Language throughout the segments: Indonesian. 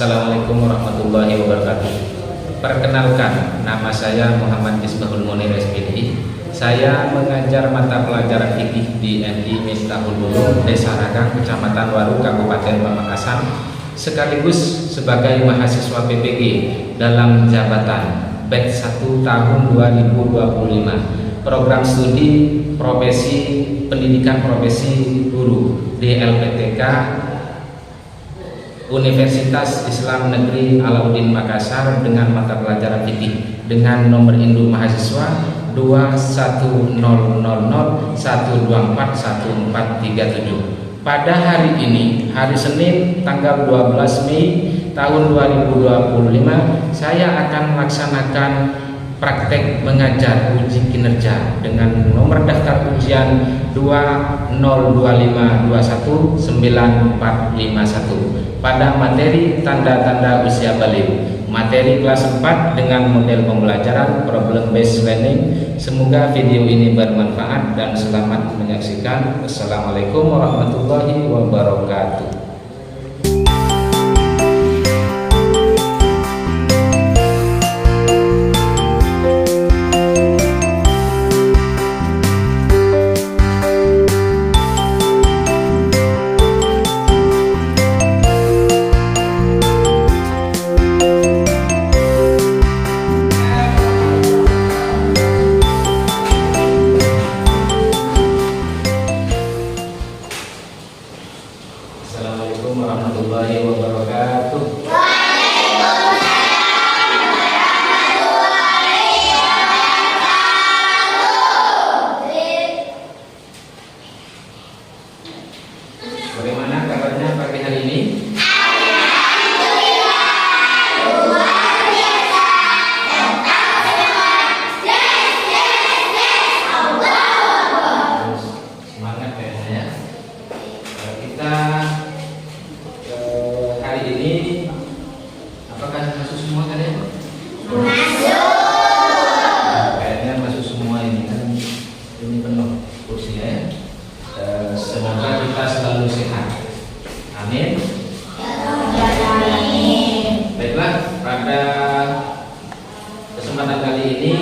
Assalamualaikum warahmatullahi wabarakatuh. Perkenalkan, nama saya Muhammad Misbahul Munir SPD. Saya mengajar mata pelajaran fikih di MI Miftahul Ulum, Desa Ragang, Kecamatan Waru, Kabupaten Pamekasan, sekaligus sebagai mahasiswa PPG dalam jabatan batch 1 tahun 2025. Program studi profesi pendidikan profesi guru di LPTK Universitas Islam Negeri Alauddin Makassar dengan mata pelajaran fikih dengan nomor induk mahasiswa 21000124147. Pada hari ini, hari Senin tanggal 12 Mei tahun 2025, saya akan melaksanakan praktek mengajar uji kinerja dengan nomor daftar ujian 20252194451 pada materi tanda-tanda usia balik, materi kelas 4 dengan model pembelajaran problem based learning. Semoga video ini bermanfaat dan selamat menyaksikan. Wassalamualaikum warahmatullahi wabarakatuh. Assalamualaikum warahmatullahi wabarakatuh. Bagaimana kabarnya pagi hari ini? Semangat kayaknya ya. Kita hari ini apakah masuk semua kalian? Masuk. Kayaknya masuk semua ini kan, ini penuh kursinya ya. Semoga kita selalu sehat. Amin. Baiklah, pada kesempatan kali ini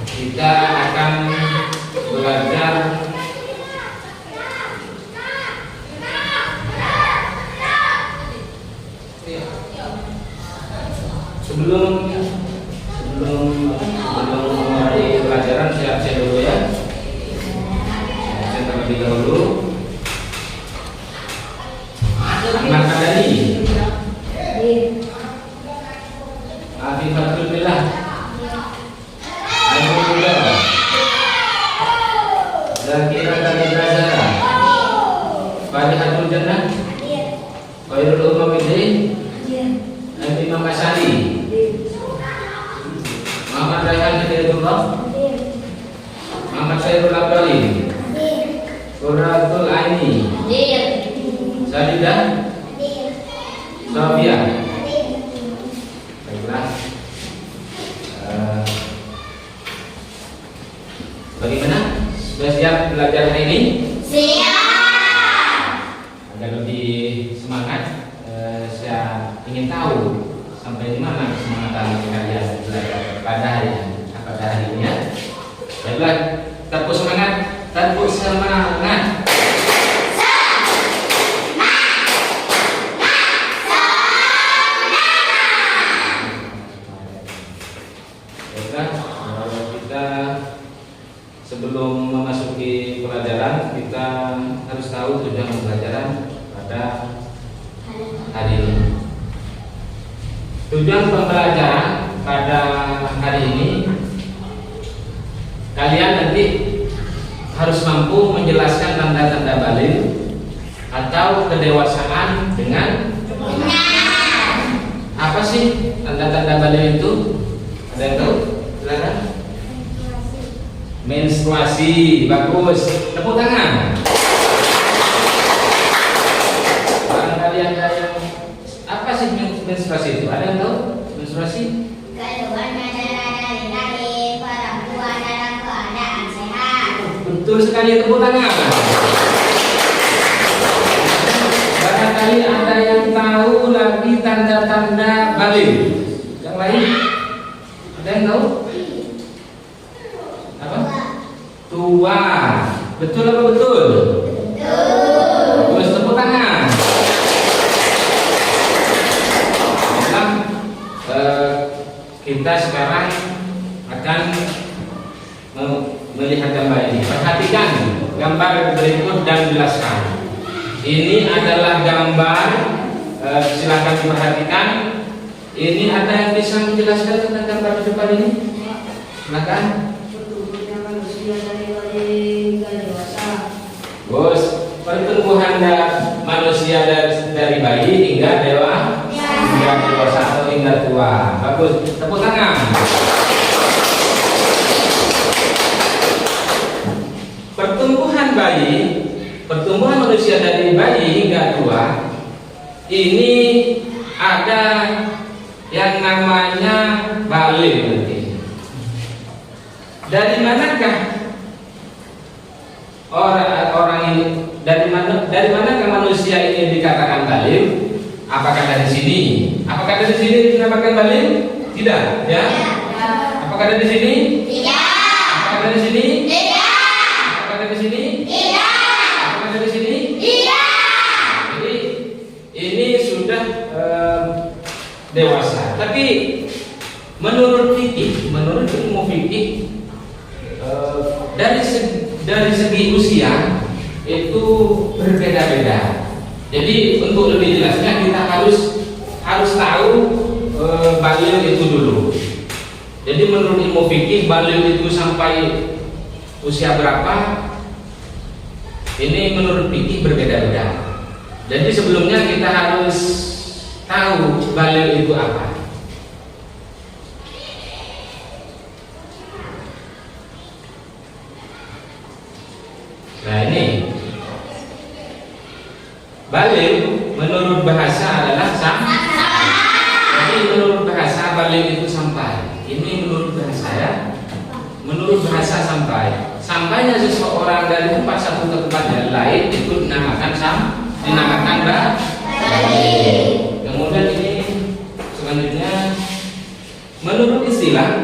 kita akan belajar sebelum memulai pelajaran saya absen dulu ya. Saya terlebih dahulu. Ahmad Madani, Afifatul Billah, Alhamdulillah, Zakira Zara, Fadihatul Jannah, Khairul Umamidin, Nabi Muhammad Sali, Muhammad Rayhan Hidayatullah, Muhammad Syairul Abdali, Qurratul Aini, Salidah, Sofia. Baiklah. Bagaimana? Sudah siap belajar hari ini? Siap. Agar lebih semangat, saya ingin tahu sampai di mana kesemangatan kalian belajar pada hari ini ya. Baiklah, tepuk semangat, tepuk semangat. Baiklah, kita sebelum memasuki pelajaran kita harus tahu tujuan pembelajaran pada hari ini. Tujuan pembelajaran pada hari ini, kalian nanti harus mampu menjelaskan tanda-tanda balik atau kedewasaan dengan benar. Apa sih tanda-tanda balik itu? Ada yang tahu? Silakan. Menstruasi, bagus. Tepuk tangan. Barangkali ada yang apa sih menstruasi itu? Ada yang tahu menstruasi? Keluarnya darah dari rahim perempuan dalam keadaan sehat. Betul sekali, tepuk tangan. Barangkali ada yang yang tahu lagi tanda-tanda balik? Yang lain? Ada yang tahu? Apa? Tua. Betul apa betul? Terus tepuk tangan. Nah, kita sekarang akan melihat gambar ini. Perhatikan gambar berikut dan jelaskan. Ini adalah gambar. Silakan diperhatikan. Ini ada yang bisa menjelaskan tentang gambar di depan ini? Silakan. Bos, pertumbuhan manusia dari bayi hingga dewasa atau hingga tua. Bagus, tepuk tangan. Pertumbuhan manusia dari bayi hingga tua ini ada yang namanya balik nanti. Dari manakah orang ini? Dari manakah manusia ini dikatakan balik? Apakah dari sini? Apakah dari sini dinamakan balik? Tidak, ya? Apakah dari sini? Tidak. Apakah dari sini? Tidak. Apakah dari sini? Tidak. Apakah dari sini? Tidak. Jadi ini sudah dewasa. Tapi menurut ilmu fikih, dari segi usia itu berbeda-beda. Jadi untuk lebih jelasnya kita harus tahu balil itu dulu. Jadi menurut ilmu fikih balil itu sampai usia berapa? Ini menurut fikih berbeda-beda. Jadi sebelumnya kita harus tahu balil itu apa. Nah ini balil menurut bahasa adalah sampai. Jadi menurut bahasa balil itu sampai. Ini menurut bahasa ya. Menurut bahasa sampai. Sampainya seseorang dari tempat satu ke tempat yang lain itu dinamakan balil. Kemudian ini selanjutnya menurut istilah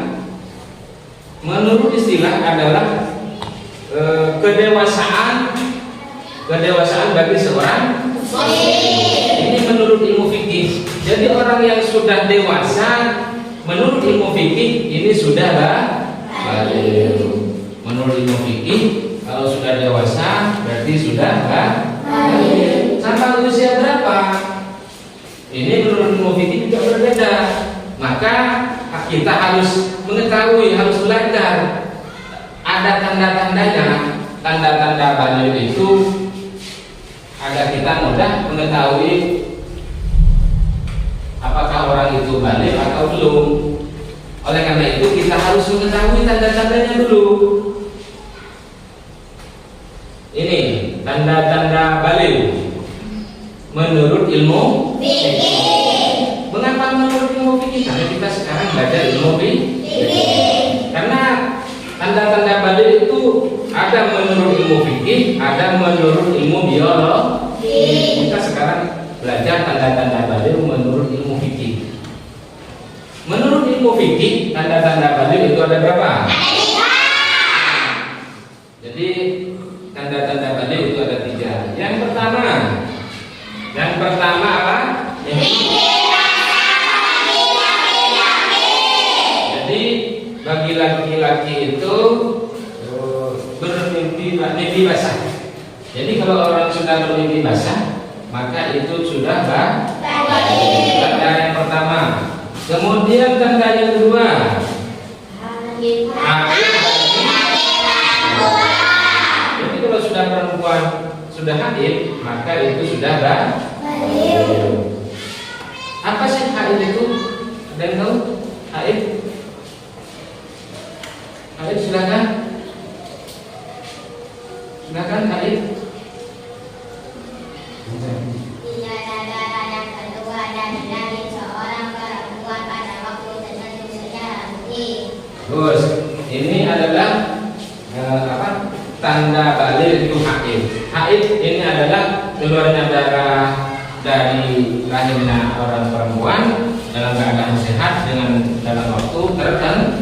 adalah kedewasaan bagi seorang. Ini menurut ilmu fikih. Jadi orang yang sudah dewasa menurut ilmu fikih ini sudah balik. Menurut ilmu fikih kalau sudah dewasa berarti sudah balik. Sampai usia berapa? Ini menurut ilmu fikih juga berbeda. Maka kita harus mengetahui, harus belajar. Ada tanda-tandanya. Tanda-tanda balik itu agar kita mudah mengetahui apakah orang itu balik atau belum. Oleh karena itu kita harus mengetahui tanda-tandanya dulu. Ini tanda-tanda balik menurut ilmu fikih. Mengapa menurut ilmu fikih? Karena kita sekarang belajar ilmu fikih. Karena tanda-tanda balik itu ada menurut ilmu fikih, ada menurut ilmu biologi. Kita sekarang belajar tanda-tanda balik menurut ilmu fikih. Menurut ilmu fikih, tanda-tanda balik itu ada berapa? Jadi tanda-tanda balik itu ada 3. Yang pertama apa? Jadi bagi laki-laki itu bermimpi basah. Jadi kalau orang sudah bermimpi basah, maka itu sudah balik. Tanda yang pertama. Kemudian tanda yang kedua, jadi kalau sudah perempuan sudah haid, maka itu sudah balik. Apa sih haid itu? Ada yang tahu? Haid? Haid silakan. Silakan haid. Tidak ada yang kedua dan dari seorang perempuan pada waktu tertentu secara rutin. Terus ini adalah tanda balik itu haid. Haid ini adalah keluarnya darah dari lahirnya orang perempuan dalam keadaan sehat dalam waktu tertentu.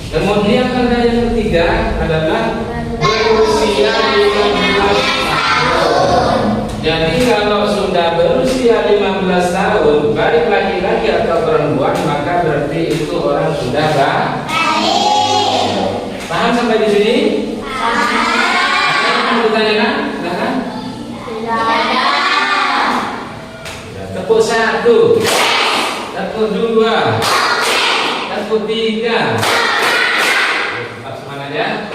Kemudian tanda yang ketiga adalah berusia 15 tahun. Jadi kalau sudah berusia 15 tahun, baik laki-laki atau perempuan, maka berarti itu orang sudah baik. Paham sampai di sini? Paham. Pertanyaan? Silahkan. Tepuk 1, tepuk 2, tepuk 3. Semangat ya.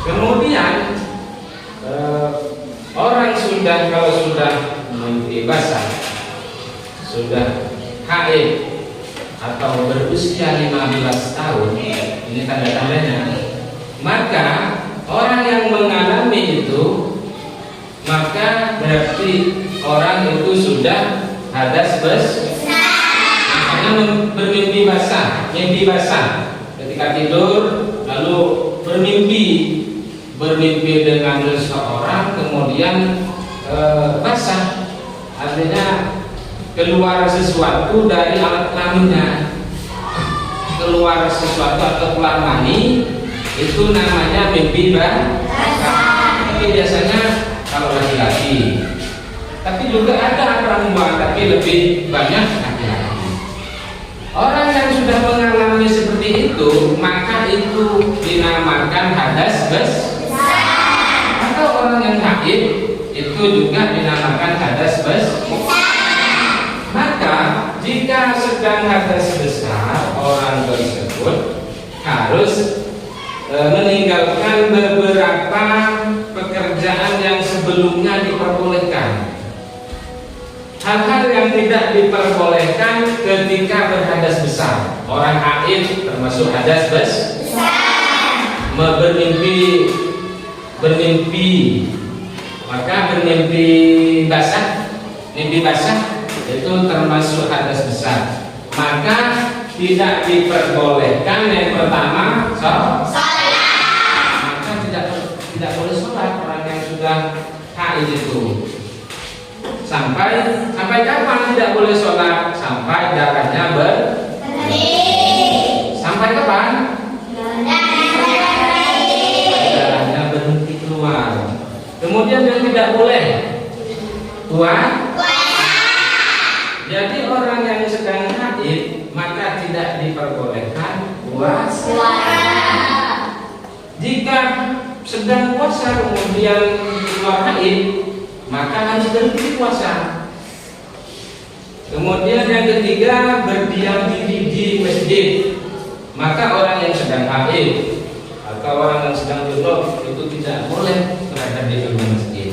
Kemudian orang kalau sudah mimpi basah, sudah haid atau berusia 15 tahun, ini tanda-tandanya, maka orang yang mengalami itu, maka berarti orang itu sudah hadas besar. Makanya bermimpi basah, mimpi basah ketika tidur lalu bermimpi dengan seseorang, kemudian basah, artinya keluar sesuatu dari alat kelaminnya, keluar sesuatu atau keluar mani, itu namanya mimpi basah. Tapi biasanya kalau laki-laki, tapi juga ada perempuan, tapi lebih banyak laki-laki. Orang yang sudah mengalami seperti itu, maka itu dinamakan hadas besar. Atau orang yang haid, itu juga dinamakan hadas besar. Maka jika sedang hadas besar, orang tersebut harus meninggalkan beberapa pekerjaan yang sebelumnya diperbolehkan. Hal-hal yang tidak diperbolehkan ketika berhadas besar. Orang haid termasuk hadas besar. Bermimpi, maka bermimpi basah, mimpi basah itu termasuk hadas besar. Maka tidak diperbolehkan yang pertama sholat. Maka tidak boleh sholat orang yang sudah haid itu. Sampai kapan tidak boleh sholat? Sampai darahnya sampai kapan? Darahnya berhenti keluar. Kemudian yang tidak boleh puasa. Jadi orang yang sedang haid maka tidak diperbolehkan puasa. Jika sedang puasa kemudian keluar haid, maka harus berhenti puasa. Kemudian yang ketiga, berdiam diri di masjid. Maka orang yang sedang haid atau orang yang sedang junub itu tidak boleh berada di dalam masjid.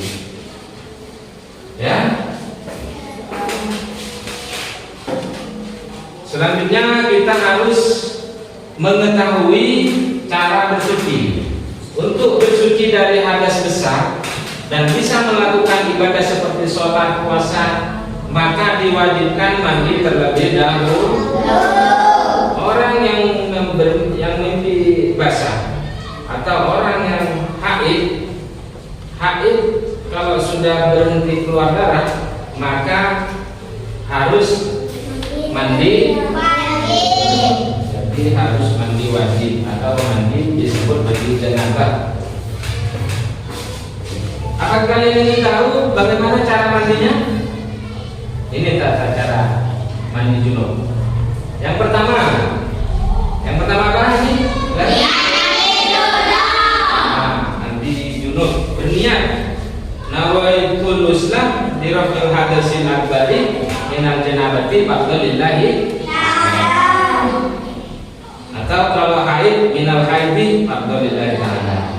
Ya. Selanjutnya kita harus mengetahui cara bersuci. Untuk bersuci dari hadas besar dan bisa melakukan ibadah seperti sholat, puasa, maka diwajibkan mandi terlebih dahulu. Orang yang mimpi basah atau orang yang haid kalau sudah berhenti keluar darah maka harus mandi. Jadi harus mandi wajib atau mandi disebut mandi janabah. Apakah kalian ingin tahu bagaimana cara mandinya? Ini tata cara mandi junub. Yang pertama apa ini? Mandi junub. Berniat nawaitul muslim di rafil hadasin akbari minal janabati fadlillahi. Atau kalau haid minal haidi fadlillahi ta'ala.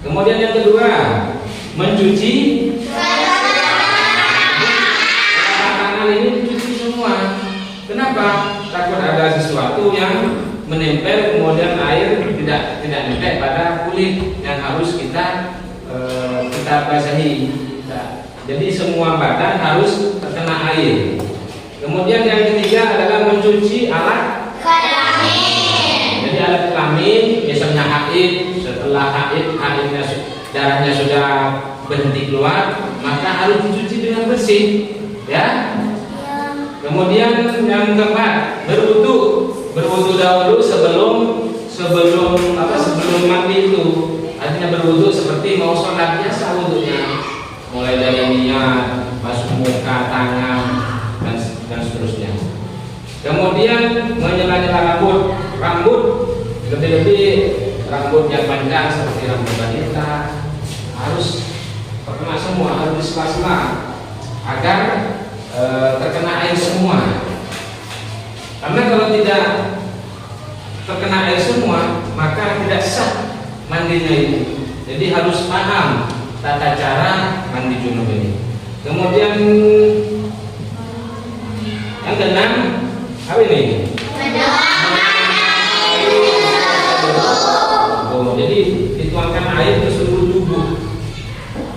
Kemudian yang kedua, mencuci tangan ini dicuci semua. Kenapa? Takut ada sesuatu yang menempel kemudian air tidak nempel pada kulit yang harus kita basahi. Jadi semua badan harus terkena air. Kemudian yang ketiga adalah mencuci alat kelamin. Jadi alat kelamin misalnya haid, setelah haidnya darahnya sudah berhenti keluar, maka harus dicuci dengan bersih, ya. Kemudian yang keempat, berwudu dahulu sebelum mandi itu. Artinya berwudu seperti mau sholat biasa wudunya, mulai dari niat, masuk muka, tangan, dan seterusnya. Kemudian menyela-nyela rambut, lebih-lebih rambut yang panjang seperti rambut wanita harus terkena semua, harus disela-sela agar terkena air semua. Karena kalau tidak terkena air semua, maka tidak sah mandinya itu. Jadi harus paham tata cara mandi junub ini. Kemudian yang keenam, apa ini? Jadi dituangkan air ke seluruh tubuh,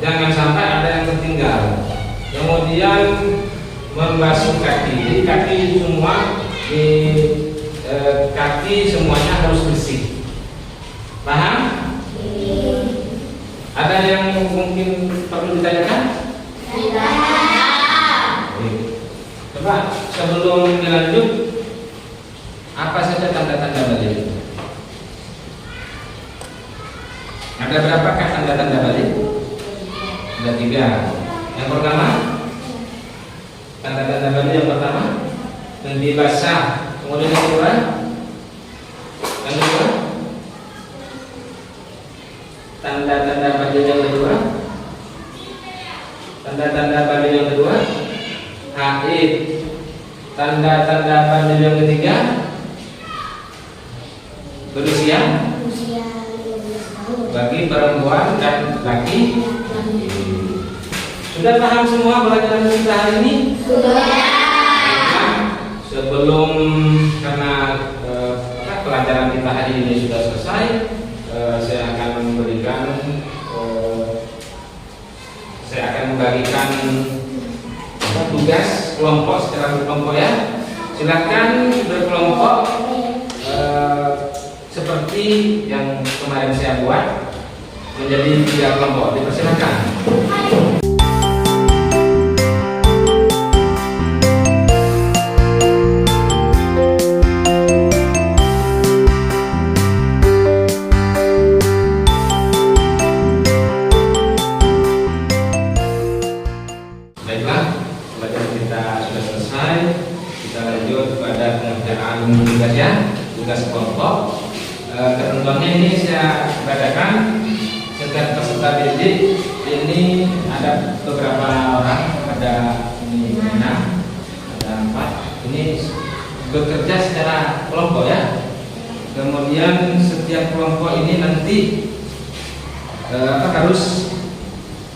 jangan sampai ada yang tertinggal. Kemudian membasuh kaki, jadi kaki semua kaki semuanya harus bersih. Paham? Ada yang mungkin perlu ditanyakan? Coba sebelum dilanjut, apa saja tanda-tanda balik? Ada berapakah tanda-tanda balik? Ada 3. Yang pertama, tanda-tanda balik yang pertama, nanti basah. Kemudian yang kedua, tanda-tanda balik yang kedua, tanda-tanda balik yang kedua, haid. Tanda-tanda balik yang ketiga, berusia bagi perempuan dan laki. Sudah paham semua pelajaran kita hari ini? Sebelum karena pelajaran kita hari ini sudah selesai, saya akan membagikan tugas kelompok secara berkelompok, ya. Silakan berkelompok seperti yang kemarin saya buat menjadi 3 kelompok. Dipersilakan. Baiklah, pelajaran kita sudah selesai. Kita lanjut pada pengerjaan tugas, ya, tugas kelompok. Ketentuannya ini saya bacakan. Setiap peserta didik ini ada beberapa orang, ada ini 6, ada 4. Ini bekerja secara kelompok, ya. Kemudian setiap kelompok ini nanti harus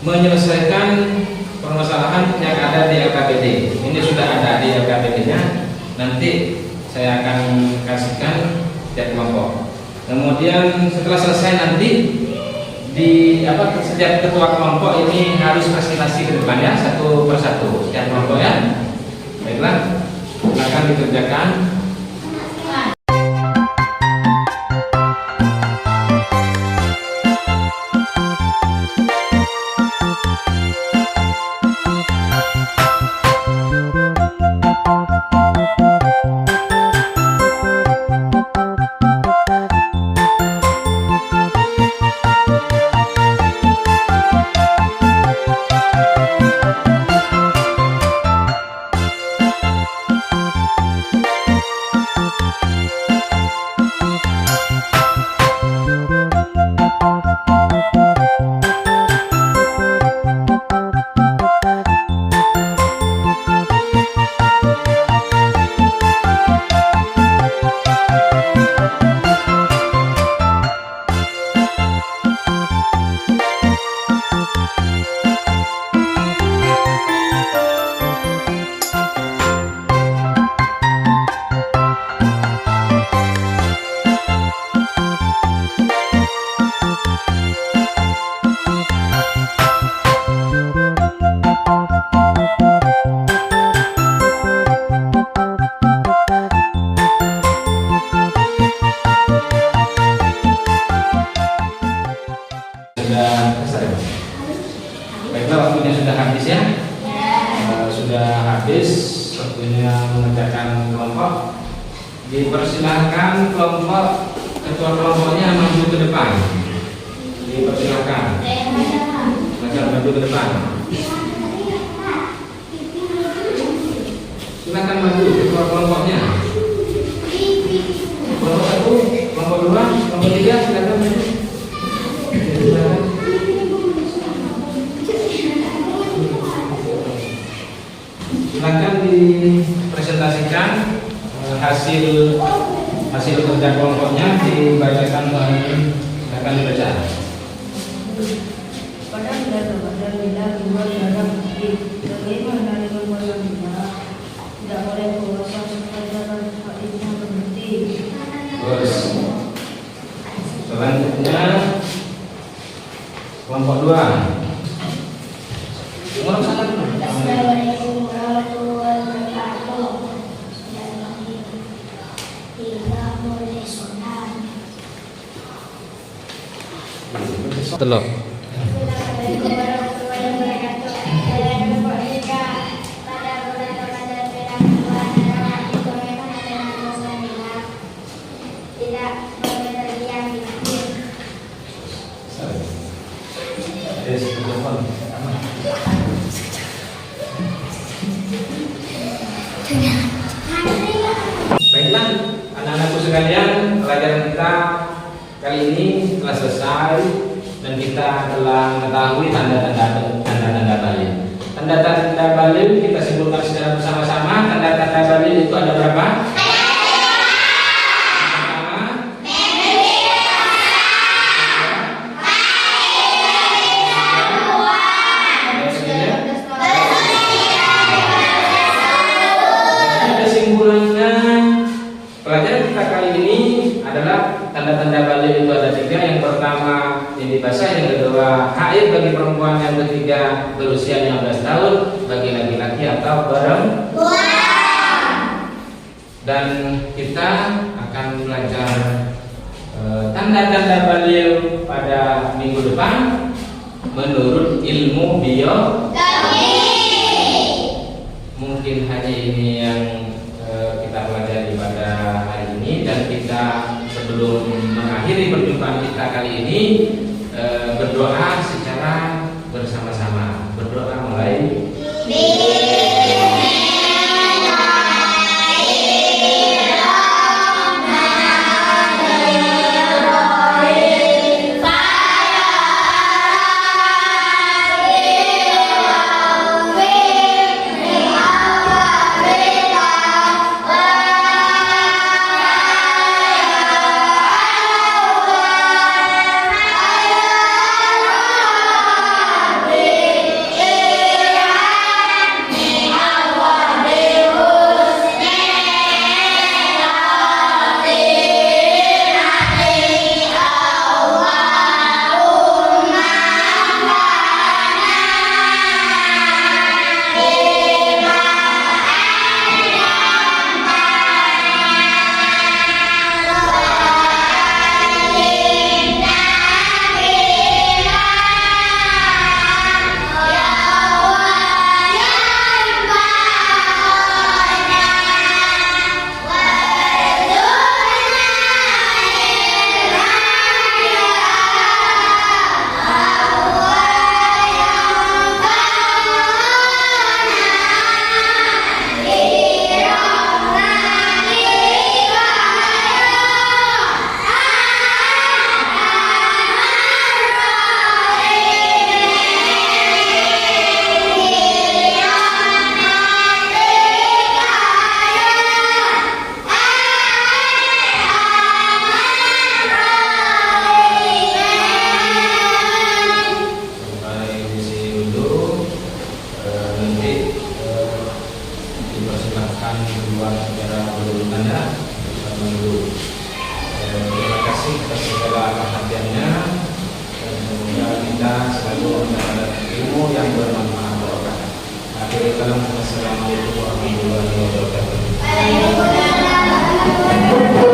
menyelesaikan permasalahan yang ada di LKPD. Ini sudah ada di LKPD-nya. Nanti saya akan kasihkan setiap kelompok. Kemudian setelah selesai nanti setiap ketua kelompok ini harus presentasi ke depannya satu persatu setiap kelompok, ya. Baiklah, silakan dikerjakan. Baiklah, waktunya sudah habis ya. Sudah habis waktunya mengerjakan kelompok. Dipersilahkan kelompok, ketua kelompoknya maju ke depan. Dipersilahkan. Maju ke depan. Silakan maju ketua kelompoknya. Kelompok 1, kelompok 2, kelompok 3, silakan maju. Silakan. Silakan dipresentasikan hasil kerja kelompoknya, dibacakan ini. Silakan dibaca. Pada bila dua dalam bagaimana dengan orang tidak boleh puasa sepanjang hadisnya berhenti. Terus selanjutnya kelompok 2. Orang salah dulu. Assalamualaikum warahmatullahi wabarakatuh. Tidak boleh sholat. Telok. Assalamualaikum warahmatullahi wabarakatuh. Saya Bapak Ika. Pada bulan Ramadan sedang bulan Ramadan bagaimana dengan muslimah? Tidak boleh terdiam di masjid. Baiklah, anak-anakku sekalian, pelajaran kita kali ini telah selesai dan kita telah mengetahui tanda-tanda balil. Tanda-tanda balil kita simpulkan secara bersama-sama. Tanda-tanda balil itu ada berapa? Pelajaran kita kali ini adalah tanda-tanda balil itu ada 3. Yang pertama ini basah, yang kedua haid bagi perempuan, yang ketiga berusia 15 tahun bagi laki-laki atau perempuan. Dan kita akan belajar tanda-tanda balil pada minggu depan menurut ilmu biologi. Mungkin hanya ini yang kita pelajari pada hari ini, dan kita sebelum mengakhiri perjumpaan kita kali ini berdoa secara bersama-sama. Berdoa mulai. Assalamualaikum warahmatullahi wabarakatuh.